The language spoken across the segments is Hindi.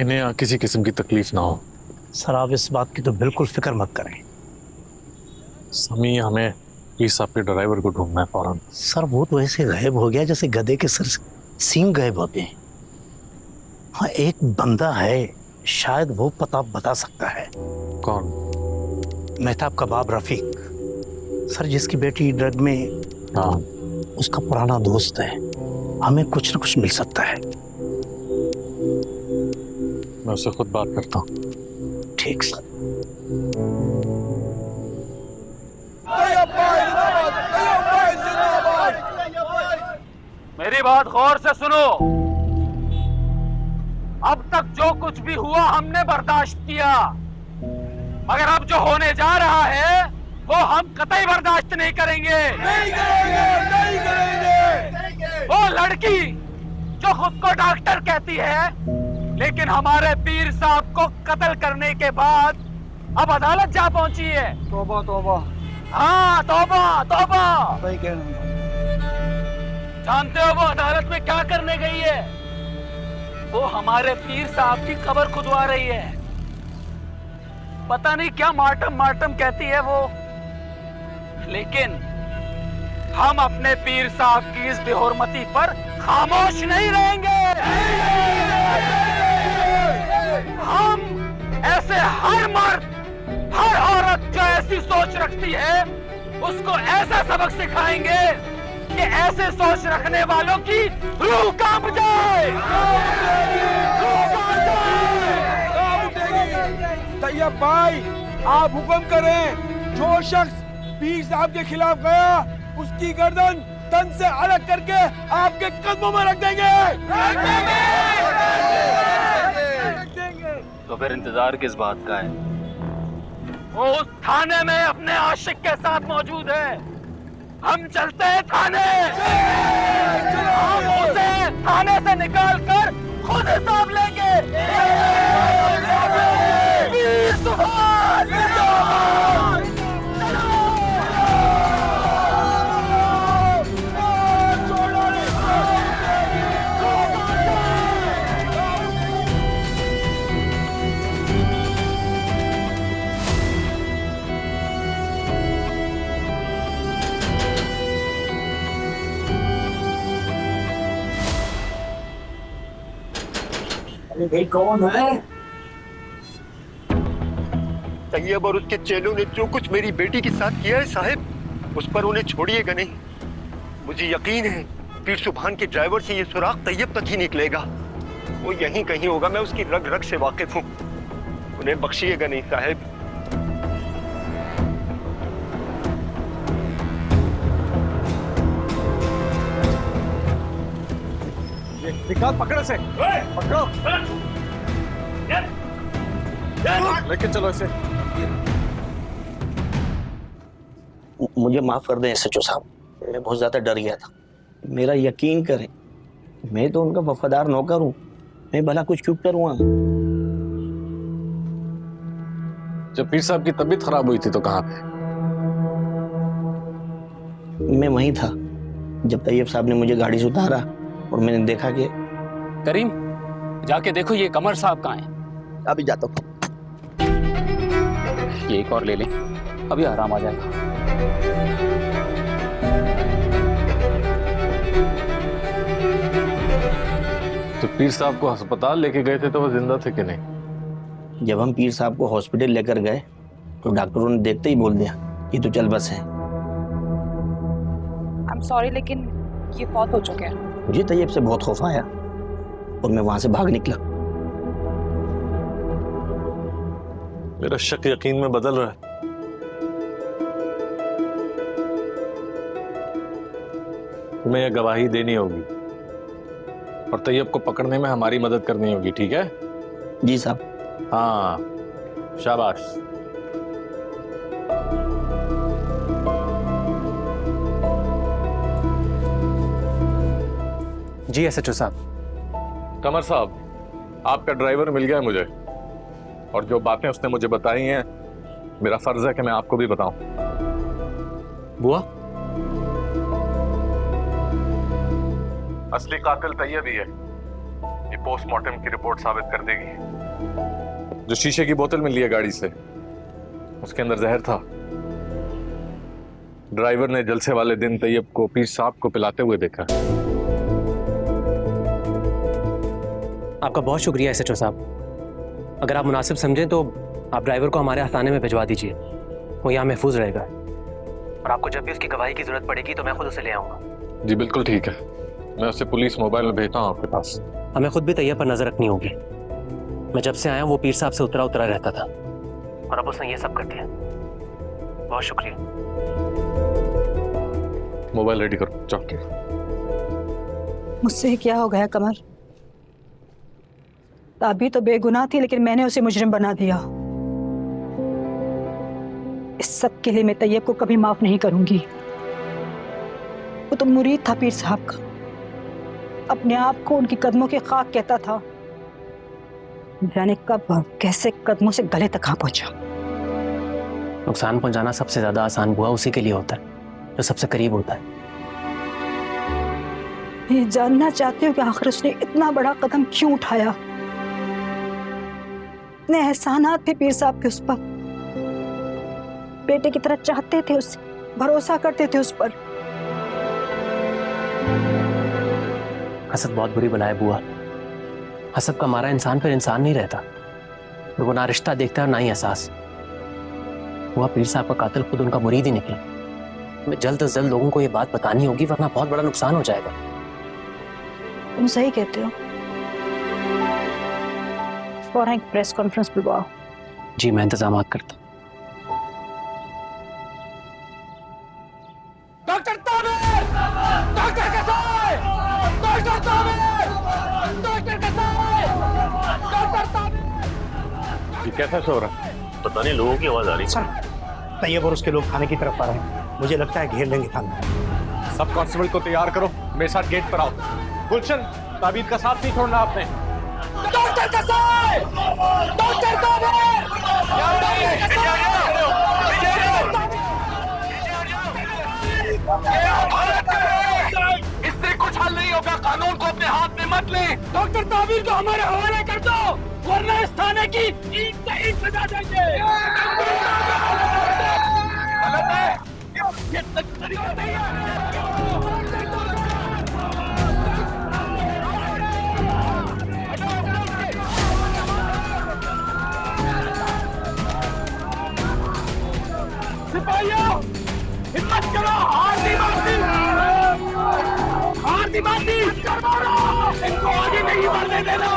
इन्हें यहाँ किसी किस्म की तकलीफ ना हो। सर आप इस बात की तो बिल्कुल फिक्र मत करें। समी, हमें पीर साहब के ड्राइवर को ढूंढना है फौरन। सर वो तो ऐसे गायब हो गया जैसे गधे के सर से सींग गायब होते हैं। हाँ एक बंदा है, शायद वो पता बता सकता है। कौन? मेहताब का बाप रफीक सर, जिसकी बेटी ड्रग में। हाँ, उसका पुराना दोस्त है, हमें कुछ न कुछ मिल सकता है। मैं उससे खुद बात करता हूँ। ठीक सर। मेरी बात गौर से सुनो। अब तक जो कुछ भी हुआ हमने बर्दाश्त किया, मगर अब जो होने जा रहा है वो हम कतई बर्दाश्त नहीं करेंगे। नहीं करेंगे, नहीं करेंगे। वो लड़की जो खुद को डॉक्टर कहती है, लेकिन हमारे पीर साहब को कत्ल करने के बाद अब अदालत जा पहुंची है। तौबा तौबा। हाँ तौबा तौबा। सही कह रहे हैं। जानते हो वो अदालत में क्या करने गई है? वो हमारे पीर साहब की कब्र खुदवा रही है। पता नहीं क्या मार्टम मार्टम कहती है वो, लेकिन हम अपने पीर साहब की इस बेहुरमती पर खामोश नहीं रहेंगे। हम ऐसे हर मर्द, हर औरत जो ऐसी सोच रखती है, उसको ऐसा सबक सिखाएंगे कि ऐसे सोच रखने वालों की रूह कांप जाए। तैयब भाई, आप हुक्म करें, जो शख्स पीर साहब के खिलाफ गया उसकी गर्दन तन से अलग करके आपके कदमों में रख देंगे। तो फिर इंतजार किस बात का है? वो उस थाने में अपने आशिक के साथ मौजूद है। हम चलते हैं थाने। हम उसे थाने से निकाल कर खुद हिसाब लेंगे। वीर सुभाष जिंदाबाद। भाई कौन है? तैयब और उसके चेलों ने जो कुछ मेरी बेटी के साथ किया है साहिब, उस पर उन्हें छोड़िएगा नहीं। मुझे यकीन है पीर सुभान के ड्राइवर से ये सुराग तैयब तक ही निकलेगा। वो यहीं कहीं होगा, मैं उसकी रग रग से वाकिफ हूँ। उन्हें बख्शिएगा नहीं साहिब। निकाल, पकड़ो से, पकड़ो, लेके चलो इसे। मुझे माफ कर दें एसएचओ साहब, मैं बहुत ज्यादा डर गया था। मेरा यकीन करें, मैं तो उनका वफादार नौकर हूँ। मैं भला कुछ क्यों करूँगा? जब पीर साहब की तबीयत खराब हुई थी तो कहाँ थे? मैं वहीं था जब तैयब साहब ने मुझे गाड़ी से उतारा और मैंने देखा कि करीम, जाके देखो ये कमर साहब कहाँ हैं। अभी जाता हूँ। ये एक और ले लें, अभी आराम आ जाएगा। तो पीर साहब को अस्पताल लेके गए थे तो वो जिंदा थे कि नहीं? जब हम पीर साहब को हॉस्पिटल लेकर गए तो डॉक्टरों ने देखते ही बोल दिया ये तो चल बस है। आई एम सॉरी, लेकिन ये बहुत हो चुके हैं। मुझे तैयब से बहुत खौफ आया और मैं वहां से भाग निकला। मेरा शक यकीन में बदल रहा है। तुम्हें यह गवाही देनी होगी और तैयब को पकड़ने में हमारी मदद करनी होगी, ठीक है? जी साहब। हाँ, शाबाश। जी एसएचओ साहब। कमर साहब, आपका ड्राइवर मिल गया है मुझे, और जो बातें उसने मुझे बताई हैं मेरा फर्ज है कि मैं आपको भी बताऊं। बुआ, असली कातिल तैयब ही है ये पोस्टमार्टम की रिपोर्ट साबित कर देगी। जो शीशे की बोतल मिली है गाड़ी से, उसके अंदर जहर था। ड्राइवर ने जलसे वाले दिन तैयब को पीर साहब को पिलाते हुए देखा। आपका बहुत शुक्रिया SHO साहब। अगर आप मुनासिब समझें तो आप ड्राइवर को हमारे आस्थाने में भिजवा दीजिए, वो यहाँ महफूज रहेगा। और आपको जब भी उसकी गवाही की जरूरत पड़ेगी तो मैं खुद उसे ले आऊँगा। जी बिल्कुल ठीक है, मैं उसे पुलिस मोबाइल में भेजता हूँ आपके पास। हमें खुद भी तैयब पर नजर रखनी होगी। मैं जब से आया वो पीर साहब से उतरा उतरा रहता था और अब उसने ये सब कर दिया। बहुत शुक्रिया। मोबाइल रेडी करो, चौक। मुझसे क्या हो गया कमर? ताबी तो बेगुनाह थी, लेकिन मैंने उसे मुजरिम बना दिया। इस सब के लिए मैं तैयब को कभी माफ नहीं करूंगी। वो तो मुरीद था पीर साहब का, अपने आप को उनकी कदमों के खाक कहता था। जाने कब और कैसे कदमों से गले तक आ पहुंचा। नुकसान पहुंचाना सबसे ज्यादा आसान बुआ उसी के लिए होता है जो सबसे करीब होता है। मैं जानना चाहती हूँ कि आखिर उसने इतना बड़ा कदम क्यों उठाया। इतने एहसानात थे पीर साहब के उस पर, बेटे की तरह चाहते थे उसे, भरोसा करते थे उस पर। हसद बहुत बुरी बला है बुआ। हसद का मारा इंसान फिर इंसान नहीं रहता। वो ना रिश्ता देखता है और ना ही एहसास। बुआ पीर साहब का कातिल खुद उनका मुरीद ही निकला। मैं जल्द से जल्द लोगों को ये बात बतानी होगी, वरना बहुत बड़ा नुकसान हो जाएगा। तुम सही कहते हो। फौरन एक प्रेस कॉन्फ्रेंस बुलवाओ। जी मैं इंतजाम करता हूँ। डॉक्टर ताबिर! डॉक्टर कसाई! डॉक्टर ताबिर! डॉक्टर कसाई! डॉक्टर ताबिर! ये कैसा शोर है? पता नहीं, लोगों की आवाज आ रही है। सर, तैयब और उसके लोग थाने की तरफ आ रहे हैं। मुझे लगता है घेर लेंगे थाने। सब कांस्टेबल को तैयार करो, मेरे साथ गेट पर आओ। गुलशन, ताबीर का साथ नहीं छोड़ना आपने। डॉक्टर कसाई! डॉक्टर ताबिर! इससे कुछ हल नहीं होगा। कानून को अपने हाथ में मत ले। डॉक्टर ताबिर को हमारे हवाले कर दो, वरना इस थाने की ईंट से ईंट बजा देंगे। गलत है, ये तरीका नहीं है। सिपाहियों, हिम्मत करो, हार नहीं मानती, हार नहीं मानती, इनको आगे नहीं बढ़ने देना।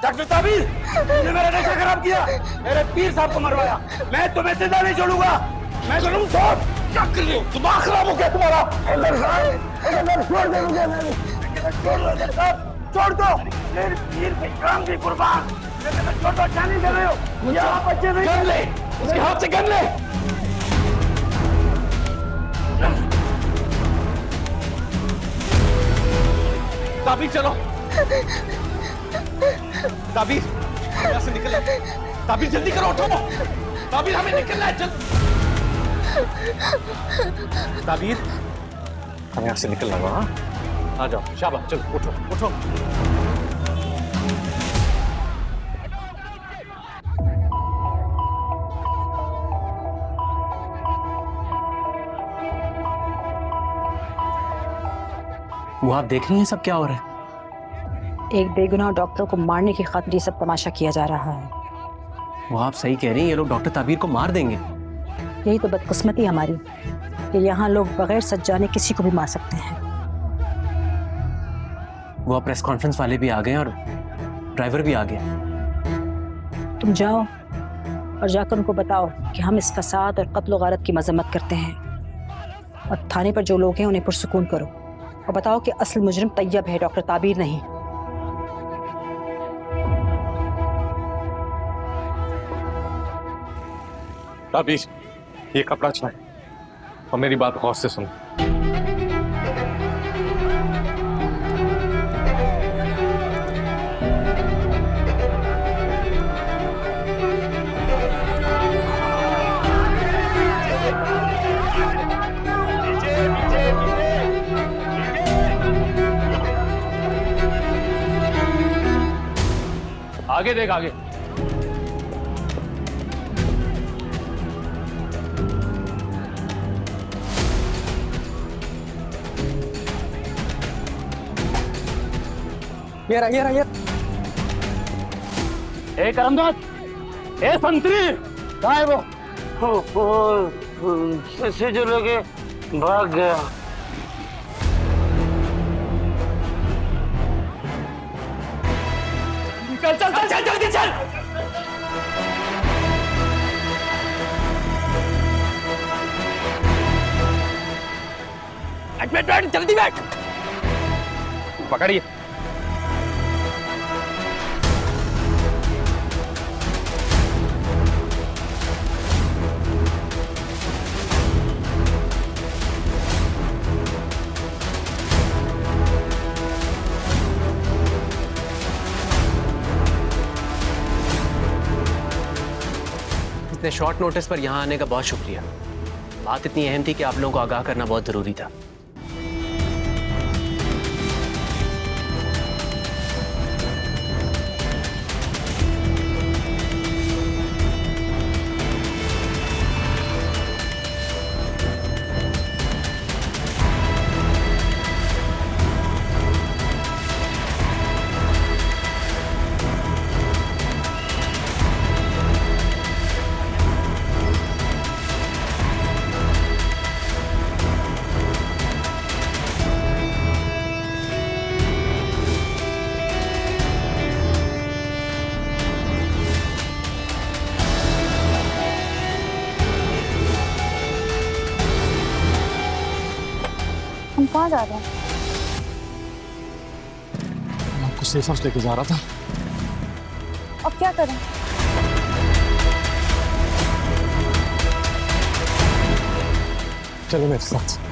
डॉक्टर ताबिर, तुमने मेरा नशा खराब किया, मेरे पीर साहब को मरवाया। मैं तुम्हें जिंदा नहीं छोड़ूंगा। मैं तो क्या कर रही हो? दिमाग खराब हो गया तुम्हारा? छोड़ दे मुझे, छोड़ दो। मेरे पीर के काम की कुर्बान। छोड़ दो, क्या नहीं कर रहे हो? यहाँ बच्चे नहीं, गन ले, उसके हाथ से गन ले। ताबिर चलो, ताबिर यहाँ से निकल। ताबिर जल्दी करो, उठो। ताबिर हमें निकलना है, जल्द। ताबीर, हमें यहाँ से निकलना होगा। हाँ, आ जाओ, शाबाश, चलो उठो उठो। वो आप देख रही हैं सब क्या हो रहा है? एक बेगुनाह डॉक्टर को मारने की खातिर ये सब तमाशा किया जा रहा है। वो आप सही कह रही हैं, ये लोग डॉक्टर ताबीर को मार देंगे। यही तो बदकिस्मती हमारी। कि यहाँ लोग बगैर सच जाने किसी को भी मार सकते हैं। वो प्रेस कॉन्फ्रेंस वाले भी आ गए और ड्राइवर भी आ गया। तुम जाओ और जाकर उनको बताओ कि हम इस फसाद और कत्ल गारत की मजम्मत करते हैं, और थाने पर जो लोग हैं उन्हें पुरसुकून करो और बताओ कि असल मुजरिम तैयब है, डॉक्टर ताबीर नहीं। ताबीर, ये कपड़ा छाए और मेरी बात गौर से सुनो। आगे देख आगे। ये रहा। ए करमदाद, ए संतरी, कहाँ है वो? कैसे जो लगे भाग गया। चल चल चल चल जल्दी चल। बैठ जल्दी बैठ। पकड़िए। इतने शॉर्ट नोटिस पर यहाँ आने का बहुत शुक्रिया। बात इतनी अहम थी कि आप लोगों को आगाह करना बहुत जरूरी था। हम कहाँ जा रहे हैं? आपको सेफ हाउस लेके जा रहा था। अब क्या करें? चलो मेरे साथ।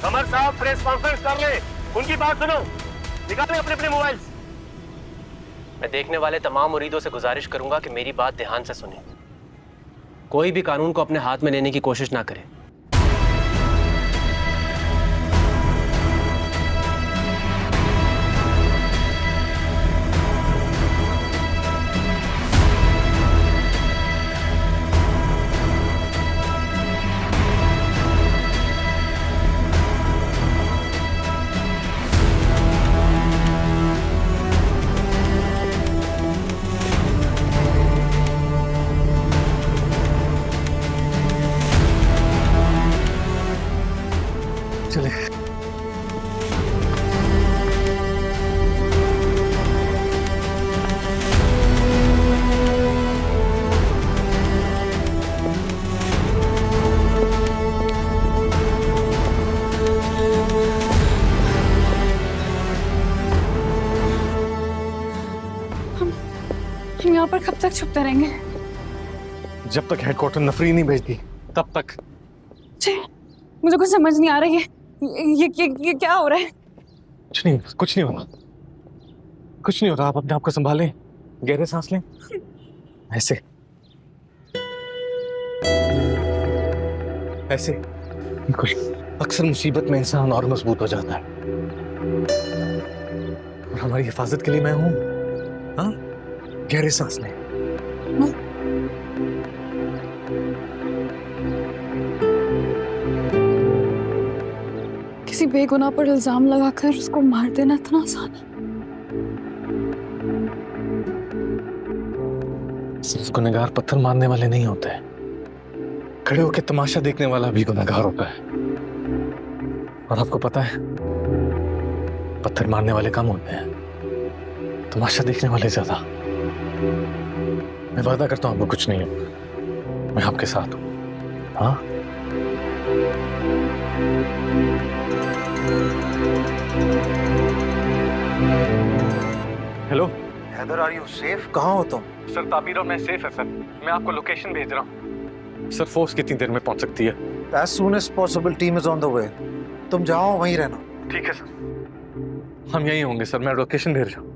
कमर साहब प्रेस कॉन्फ्रेंस कर ले, उनकी बात सुनो। निकालें अपने अपने मोबाइल्स। मैं देखने वाले तमाम मुरीदों से गुजारिश करूंगा कि मेरी बात ध्यान से सुने। कोई भी कानून को अपने हाथ में लेने की कोशिश ना करे। चले। हम यहाँ पर कब तक छुपते रहेंगे? जब तक हेडक्वार्टर नफरी नहीं भेजती तब तक। मुझे कुछ समझ नहीं आ रही है। ये क्या हो रहा है? कुछ नहीं हो रहा। कुछ नहीं हो रहा। आप अपने आप को संभालें, गहरे सांस लें। ऐसे ऐसे बिल्कुल। अक्सर मुसीबत में इंसान और मजबूत हो जाता है, और हमारी हिफाजत के लिए मैं हूं। हाँ, गहरे सांस लें। किसी बेगुनाह पर इल्जाम लगाकर उसको मार देना इतना आसान है? सिर्फ गुनहगार पत्थर मारने वाले नहीं होते, खड़े होकर तमाशा देखने वाला भी गुनहगार होता है। और आपको पता है, पत्थर मारने वाले कम होते हैं, तमाशा देखने वाले ज्यादा। मैं वादा करता हूं आपको कुछ नहीं होगा, मैं आपके साथ हूं। हाँ, hello Haidar, are you safe? कहाँ हो तुम? सर, ताबीर और मैं सेफ है सर। मैं आपको लोकेशन भेज रहा हूँ सर। फोर्स कितनी देर में पहुंच सकती है? As soon as possible, team is on the way. तुम जाओ, वहीं रहना। ठीक है सर, हम यहीं होंगे सर। मैं लोकेशन भेज रहा हूँ।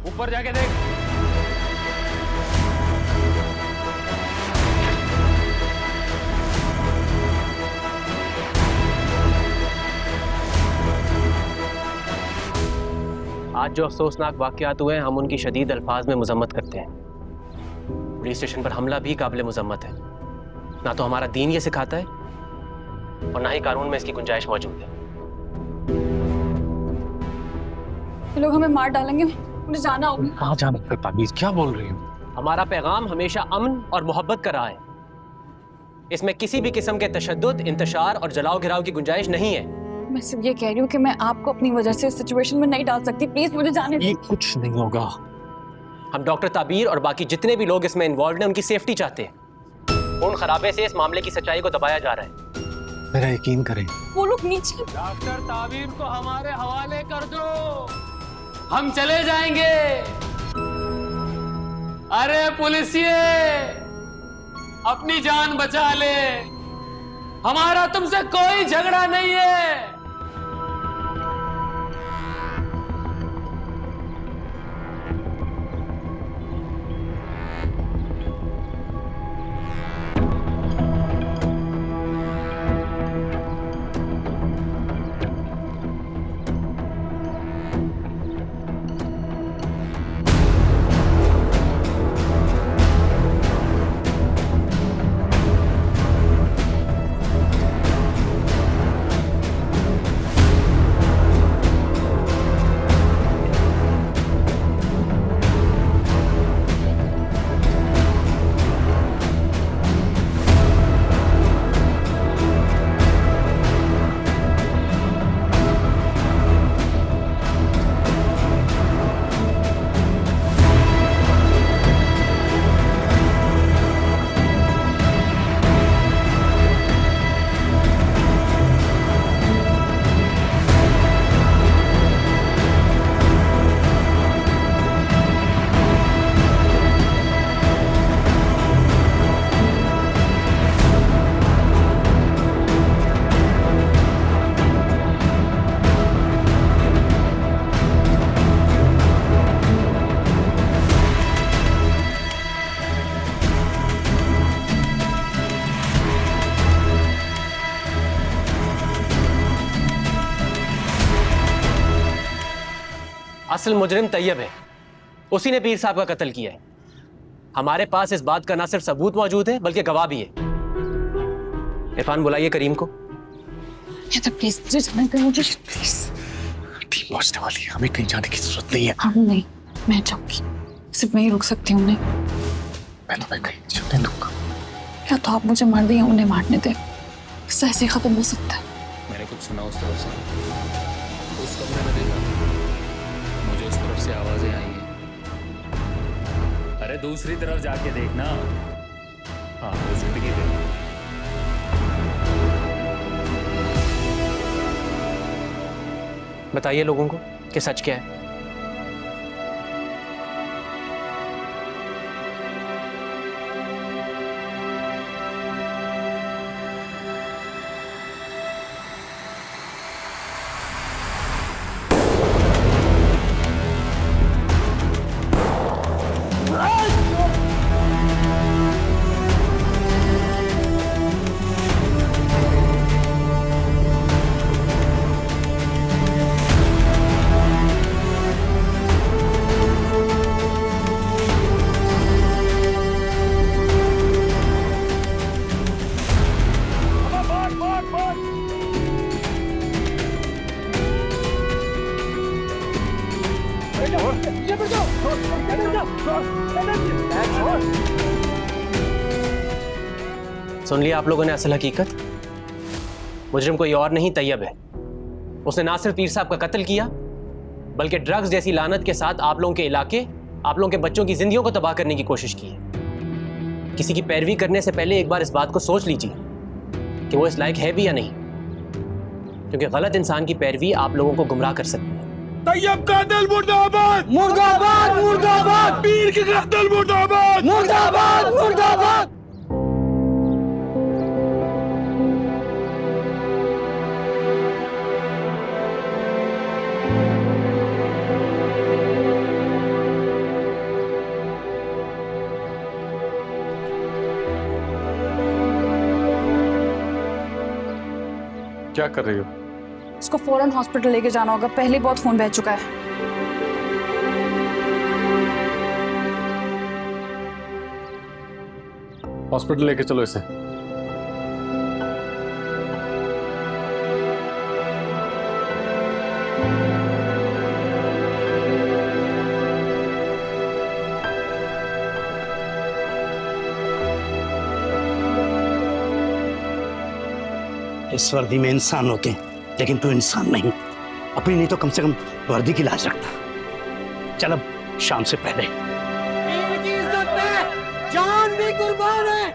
ऊपर जाके देख। आज जो अफसोसनाक वाक़यात हुए हैं, हम उनकी शदीद अल्फाज में मजम्मत करते हैं। पुलिस स्टेशन पर हमला भी काबिल मजम्मत है। ना तो हमारा दीन ये सिखाता है और ना ही कानून में इसकी गुंजाइश मौजूद है। ये लोग हमें मार डालेंगे, मुझे जाना होगा। कहाँ जाना है ताबीर? क्या बोल रही हो? हमारा पैगाम हमेशा अमन और मोहब्बत का रहा है। इसमें किसी भी किस्म के तशद्दुद, इंतशार और जलाओ गिराव की गुंजाइश नहीं है। मैं सिर्फ ये कह रही हूँ कि मैं आपको अपनी वजह से इस सिचुएशन में नहीं डाल सकती। प्लीज मुझे जाने ये दीजिए। कुछ नहीं होगा। हम डॉक्टर ताबीर और बाकी जितने भी लोग इसमें इन्वॉल्व हैं, उनकी सेफ्टी चाहते हैं। खून खराबे से इस मामले की सच्चाई को दबाया जा रहा है। मेरा यकीन करें। वो लोग नीचे। डॉक्टर ताबीर को हमारे हवाले कर दो, हम चले जाएंगे। अरे पुलिसिए, अपनी जान बचा ले, हमारा तुमसे कोई झगड़ा नहीं है। असल मुजरिम तैयब है, उसी ने पीर साहब का कत्ल किया है। हमारे पास इस बात का ना सिर्फ सबूत मौजूद है बल्कि गवाह भी है। इरफान, बुलाइए करीम को। तो प्लीज मुझे जाने दो, मुझे प्लीज। टीम पहुंचने वाली है, हमें कहीं जाने की जरूरत नहीं है। हम नहीं, मैं जाऊंगी, सिर्फ मैं ही रुक सकती हूँ उन्हें। मैं तुम्हें कहीं जाने दूंगा। या तो आप मुझे मार दें या उन्हें मारने दें, इससे ऐसे ही खत्म हो सकता है। मैंने कुछ सुना उस तरफ से, उस कमरे में देखा, मुझे उस तरफ से आवाजें आई हैं। अरे दूसरी तरफ जाके देखना। हाँ वो जिंदगी देख। बताइए लोगों को कि सच क्या है। सुन लिया आप लोगों ने असल हकीकत। मुजरिम कोई और नहीं, तैयब है। उसने ना सिर्फ पीर साहब का कत्ल किया बल्कि ड्रग्स जैसी लानत के साथ आप लोगों के इलाके, आप लोगों के बच्चों की जिंदगियों को तबाह करने की कोशिश की है। किसी की पैरवी करने से पहले एक बार इस बात को सोच लीजिए कि वो इस लायक है भी या नहीं, क्योंकि गलत इंसान की पैरवी आप लोगों को गुमराह कर सकती है। तैयब कातिल मुर्दाबाद, मुर्दाबाद, मुर्दाबाद। पीर के कातिल मुर्दाबाद, मुर्दाबाद, मुर्दाबाद। क्या कर रही हो? इसको फौरन हॉस्पिटल लेके जाना होगा, पहले बहुत खून बह चुका है। हॉस्पिटल लेके चलो इसे। इस वर्दी में इंसान होते हैं, लेकिन तू इंसान नहीं। अपनी नहीं तो कम से कम वर्दी की लाज रखता। चल अब शाम से पहले। जान भी कुर्बान है।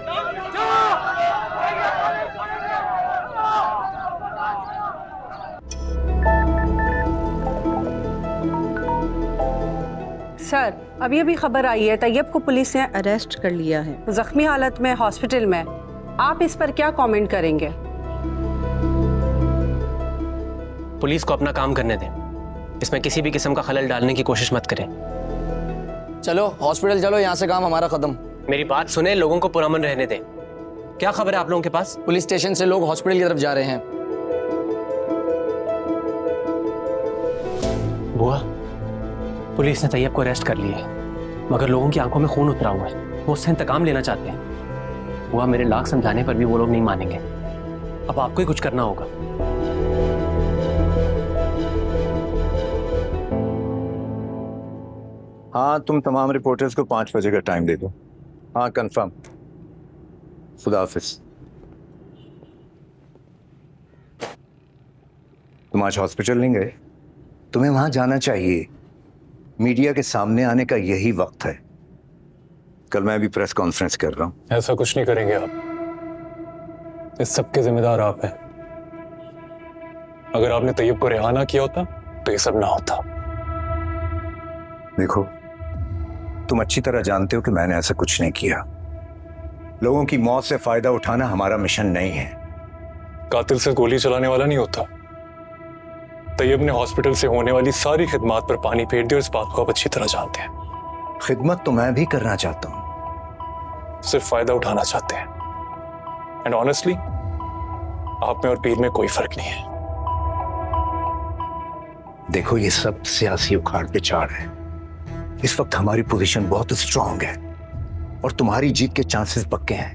सर, अभी खबर आई है तैयब को पुलिस ने अरेस्ट कर लिया है, जख्मी हालत में हॉस्पिटल में। आप इस पर क्या कमेंट करेंगे? पुलिस को अपना काम करने दें, इसमें किसी भी किस्म का खलल डालने की कोशिश मत करें। चलो हॉस्पिटल चलो, यहाँ से काम हमारा खत्म। मेरी बात सुने, लोगों को पुरअमन रहने दें। क्या खबर है आप लोगों के पास? पुलिस स्टेशन से लोग हॉस्पिटल की तरफ जा रहे हैं। बुआ, पुलिस ने तैयब को अरेस्ट कर लिया है, मगर लोगों की आंखों में खून उतरा हुआ है। वो उससे इंतकाम लेना चाहते हैं। बुआ, मेरे लाख समझाने पर भी वो लोग नहीं मानेंगे। अब आपको ही कुछ करना होगा। हाँ, तुम तमाम रिपोर्टर्स को 5 बजे का टाइम दे दो। हाँ, कंफर्म। खुदा हाफिज। तुम आज हॉस्पिटल नहीं गए? तुम्हें वहां जाना चाहिए। मीडिया के सामने आने का यही वक्त है। कल मैं भी प्रेस कॉन्फ्रेंस कर रहा हूं। ऐसा कुछ नहीं करेंगे आप। इस सब के जिम्मेदार आप हैं। अगर आपने तैयब को रिहा ना किया होता तो ये सब ना होता। देखो, तुम अच्छी तरह जानते हो कि मैंने ऐसा कुछ नहीं किया। लोगों की मौत से फायदा उठाना हमारा मिशन नहीं है। कातिल से गोली चलाने वाला नहीं होता। तैयब ने हॉस्पिटल से होने वाली सारी खिदमात पर पानी फेर दिया और इस बात को आप अच्छी तरह जानते हैं। खिदमत तो मैं भी करना चाहता हूं, सिर्फ फायदा उठाना चाहते हैं। एंड ऑनेस्टली, आप में और पीर में कोई फर्क नहीं है। देखो, ये सब सियासी उखाड़ पे चाड़ है। इस वक्त हमारी पोजीशन बहुत स्ट्रांग है और तुम्हारी जीत के चांसेस पक्के हैं।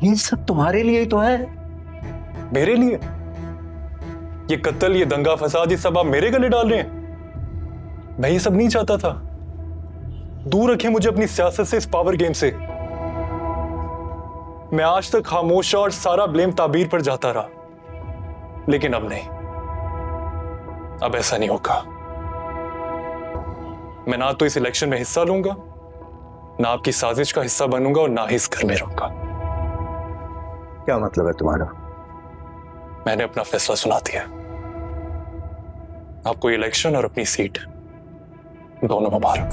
ये सब तुम्हारे लिए ही तो है। मेरे लिए? ये कत्ल, ये दंगा फसाद, ये सब आप मेरे गले डाल रहे हैं? मैं ये सब नहीं चाहता था। दूर रखें मुझे अपनी सियासत से, इस पावर गेम से। मैं आज तक खामोश और सारा ब्लेम ताबीर पर जाता रहा, लेकिन अब नहीं। अब ऐसा नहीं होगा। मैं ना तो इस इलेक्शन में हिस्सा लूंगा ना आपकी साजिश का हिस्सा बनूंगा और ना ही इस घर में रहूंगा। क्या मतलब है तुम्हारा? मैंने अपना फैसला सुना दिया। आपको इलेक्शन और अपनी सीट दोनों मुबारक।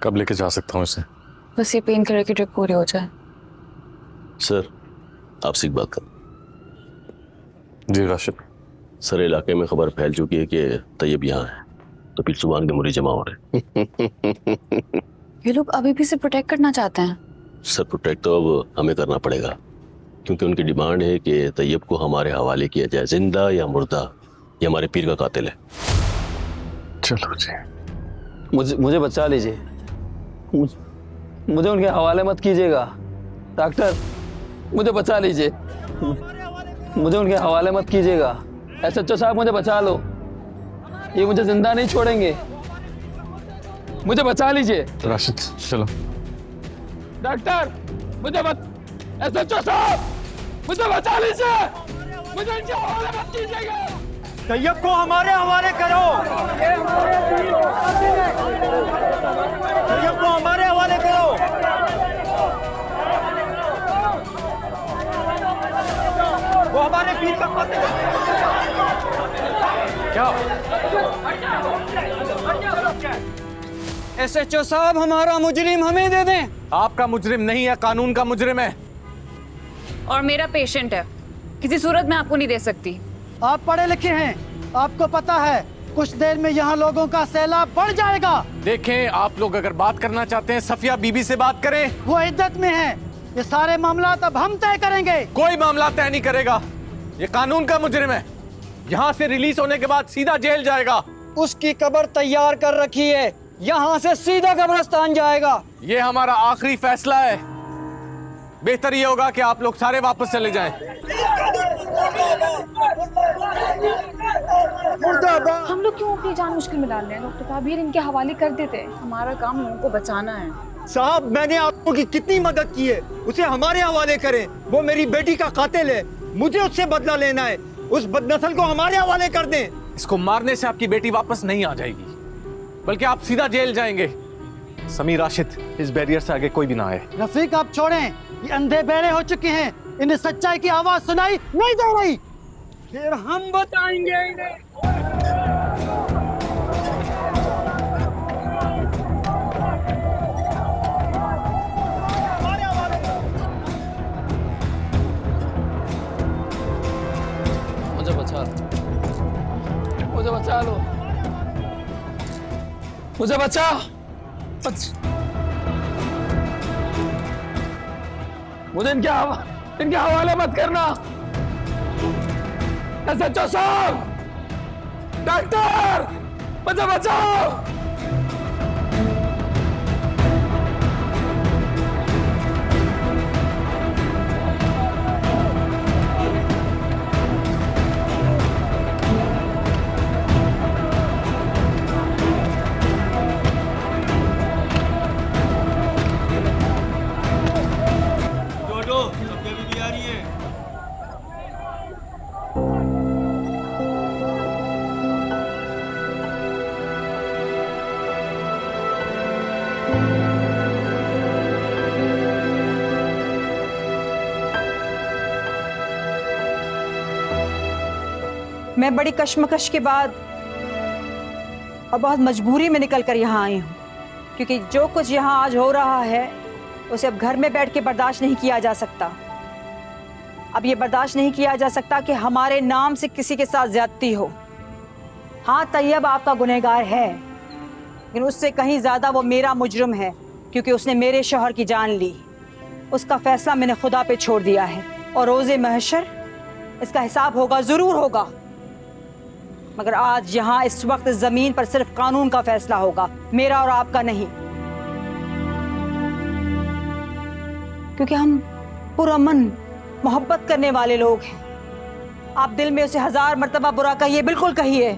कब लेके जा सकता हूँ इसे? बस ये पेन किलर की ट्रिप पूरी हो जाए। सर, आपसे एक बात कर। जी राशिद। सर, इलाके में खबर फैल चुकी है कि तैयब यहाँ है, तो फिर सुबह के मुरीद जमा हो रहे हैं। ये लोग अभी भी इसे प्रोटेक्ट करना चाहते हैं। सर, प्रोटेक्ट तो अब हमें करना पड़ेगा, क्योंकि उनकी डिमांड है कि तैयब को हमारे हवाले किया जाए, जिंदा या मुर्दा। ये हमारे पीर का कातिल है। चलो जी। मुझे बचा लीजिए, मुझे उनके हवाले मत कीजिएगा। डॉक्टर, मुझे बचा लीजिए, मुझे उनके हवाले मत कीजिएगा। SHO साहब, मुझे बचा लो, ये मुझे जिंदा नहीं छोड़ेंगे, मुझे बचा लीजिए। राशिद चलो। डॉक्टर, मुझे SHO साहब, मुझे बचा लीजिए, मुझे इनके हवाले मत कीजिएगा। तैयब को हमारे हवाले करो, तैयब को हमारे हवाले करो। वो हमारे पीर का कातिल है। क्या? SHO साहब, हमारा मुजरिम हमें दे दें। आपका मुजरिम नहीं है, कानून का मुजरिम है। और मेरा पेशेंट है, किसी सूरत में आपको नहीं दे सकती। आप पढ़े लिखे हैं, आपको पता है कुछ देर में यहाँ लोगों का सैलाब बढ़ जाएगा। देखें, आप लोग अगर बात करना चाहते हैं सफिया बीबी से बात करें। वो इद्दत में है, ये सारे मामला अब हम तय करेंगे। कोई मामला तय नहीं करेगा, ये कानून का मुजरिम है। यहाँ से रिलीज होने के बाद सीधा जेल जाएगा। उसकी कब्र तैयार कर रखी है, यहाँ से सीधा कब्रिस्तान जाएगा। ये हमारा आखिरी फैसला है। बेहतर ये होगा कि आप लोग सारे वापस चले जाएं। हम लोग क्यों अपनी जान मुश्किल में डाल रहे हैं? डॉक्टर काबिर इनके हवाले कर देते। हमारा काम लोगों को बचाना है। साहब, मैंने आपको की कितनी मदद की है, उसे हमारे हवाले करें। वो मेरी बेटी का कातिल है, मुझे उससे बदला लेना है। उस बदनस्ल को हमारे हवाले कर दें। इसको मारने से आपकी बेटी वापस नहीं आ जाएगी, बल्कि आप सीधा जेल जाएंगे। समीर, राशिद, इस बैरियर से आगे कोई भी ना आए। रफीक, आप छोड़ें, ये अंधे बहरे हो चुके हैं, इन्हें सच्चाई की आवाज सुनाई नहीं दे रही। फिर हम बताएंगे इन्हें। मुझे बचा लो, मुझे बचा लो, मुझे बचा। मुझे इनके हवाले मत करना। SHO साहब, डॉक्टर, मुझे बचाओ। मैं बड़ी कश्मकश के बाद और बहुत मजबूरी में निकल कर यहाँ आई हूँ, क्योंकि जो कुछ यहाँ आज हो रहा है उसे अब घर में बैठ के बर्दाश्त नहीं किया जा सकता। अब ये बर्दाश्त नहीं किया जा सकता कि हमारे नाम से किसी के साथ ज्यादती हो। हाँ, तैयब आपका गुनहगार है, लेकिन उससे कहीं ज्यादा वो मेरा मुजरिम है, क्योंकि उसने मेरे शौहर की जान ली। उसका फैसला मैंने खुदा पे छोड़ दिया है, और रोज़े महशर इसका हिसाब होगा, जरूर होगा। मगर आज यहाँ इस वक्त जमीन पर सिर्फ कानून का फैसला होगा, मेरा और आपका नहीं, क्योंकि हम पुरअमन मोहब्बत करने वाले लोग हैं। आप दिल में उसे 1000 मर्तबा बुरा कहिए, बिल्कुल कहिए,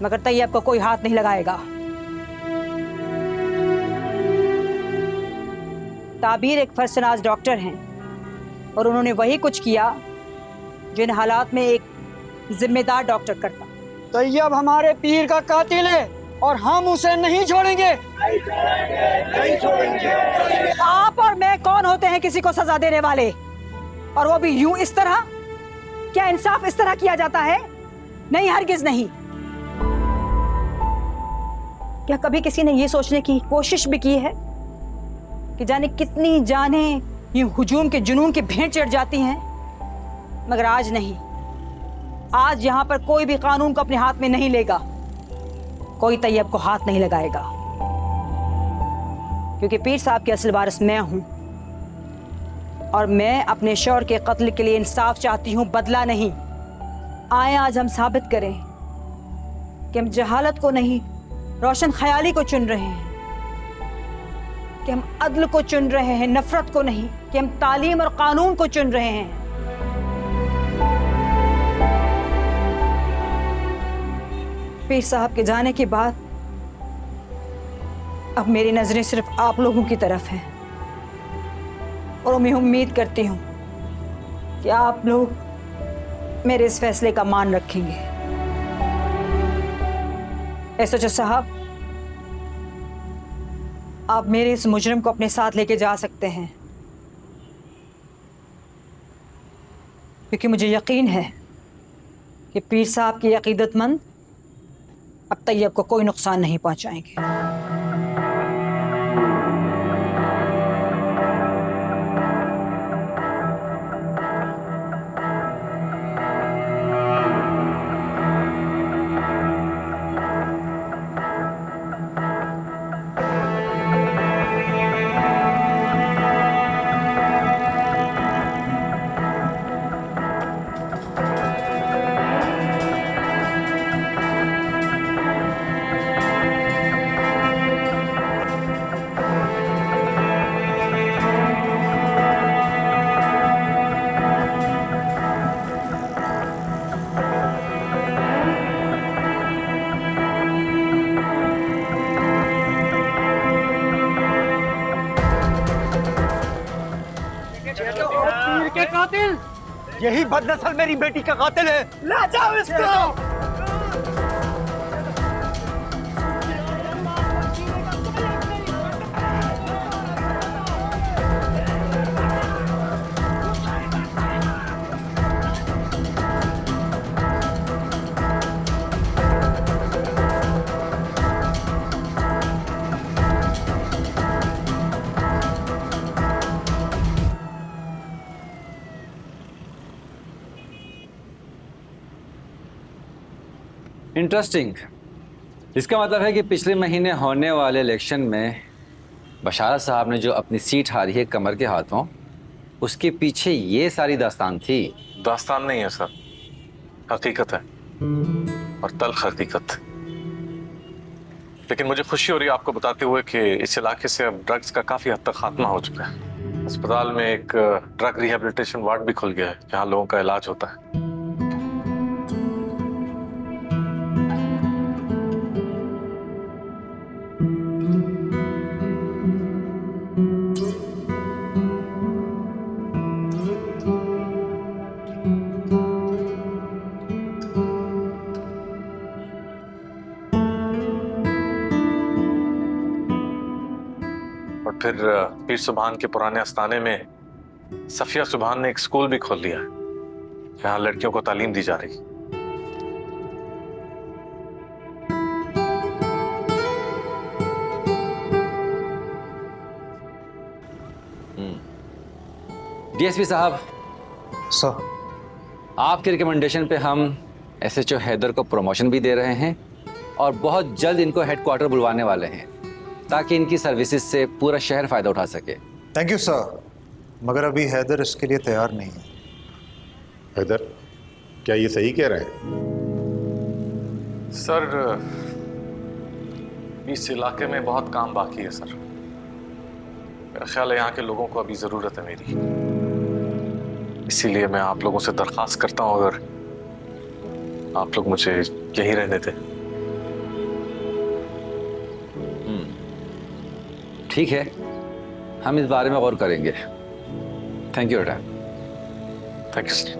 मगर तैयब को कोई हाथ नहीं लगाएगा। ताबीर एक फर्शनाज डॉक्टर हैं और उन्होंने वही कुछ किया जो इन हालात में एक जिम्मेदार डॉक्टर करता। तैयब हमारे पीर का कातिल है और हम उसे नहीं छोड़ेंगे। नहीं छोड़ेंगे। आप और मैं कौन होते हैं किसी को सजा देने वाले, और वो भी यूं इस तरह? क्या इंसाफ इस तरह किया जाता है? नहीं, हरगिज नहीं। क्या कभी किसी ने ये सोचने की कोशिश भी की है कि जाने कितनी जानें यूं हुजूम के जुनून की भेंट चढ़ जाती हैं? मगर आज नहीं। आज यहां पर कोई भी कानून को अपने हाथ में नहीं लेगा, कोई तैयब को हाथ नहीं लगाएगा, क्योंकि पीर साहब के असल वारिस मैं हूं और मैं अपने शौहर के कत्ल के लिए इंसाफ चाहती हूं, बदला नहीं। आए आज हम साबित करें कि हम जहालत को नहीं, रोशन ख्याली को चुन रहे हैं, कि हम अदल को चुन रहे हैं, नफरत को नहीं, कि हम तालीम और कानून को चुन रहे हैं। पीर साहब के जाने के बाद अब मेरी नजरें सिर्फ आप लोगों की तरफ हैं और मैं उम्मीद करती हूं कि आप लोग मेरे इस फैसले का मान रखेंगे। एसएचओ साहब, आप मेरे इस मुजरिम को अपने साथ लेके जा सकते हैं, क्योंकि मुझे यकीन है कि पीर साहब के अकीदतमंद अब तैयब को कोई नुकसान नहीं पहुंचाएंगे। पीर के कातिल, यही बदनस्ल मेरी बेटी का कातिल है। ले जाओ इसको। इंटरेस्टिंग। इसका मतलब है कि पिछले महीने होने वाले इलेक्शन में बशारत साहब ने जो अपनी सीट हारी है कमर के हाथों, उसके पीछे ये सारी दास्तान थी। दास्तान नहीं है सर, हकीकत है, और तल्ख हकीकत। लेकिन मुझे खुशी हो रही है आपको बताते हुए कि इस इलाके से अब ड्रग्स का काफी हद तक खात्मा हो चुका है। अस्पताल में एक ड्रग रिहेबिलिटेशन वार्ड भी खुल गया है जहां लोगों का इलाज होता है। फिर पीर सुभान के पुराने आस्थाने में सफिया सुभान ने एक स्कूल भी खोल लिया है जहां लड़कियों को तालीम दी जा रही। डीएसपी साहब, सर, आपके रिकमेंडेशन पे हम एसएचओ हैदर को प्रमोशन भी दे रहे हैं और बहुत जल्द इनको हेडक्वार्टर बुलवाने वाले हैं ताकि इनकी सर्विसेज से पूरा शहर फायदा उठा सके। थैंक यू सर, मगर अभी हैदर इसके लिए तैयार नहीं है। हैदर, क्या ये सही कह रहे हैं? सर, इस इलाके में बहुत काम बाकी है सर। मेरा ख्याल है यहाँ के लोगों को अभी जरूरत है मेरी। इसीलिए मैं आप लोगों से दरखास्त करता हूं, अगर आप लोग मुझे यहीं रहने दें। ठीक है, हम इस बारे में गौर करेंगे। थैंक यू बेटा। Thank you sir.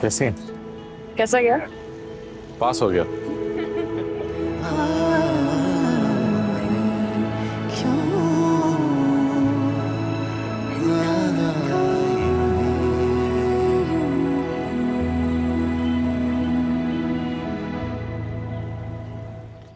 कैसे? कैसा गया? पास हो गया।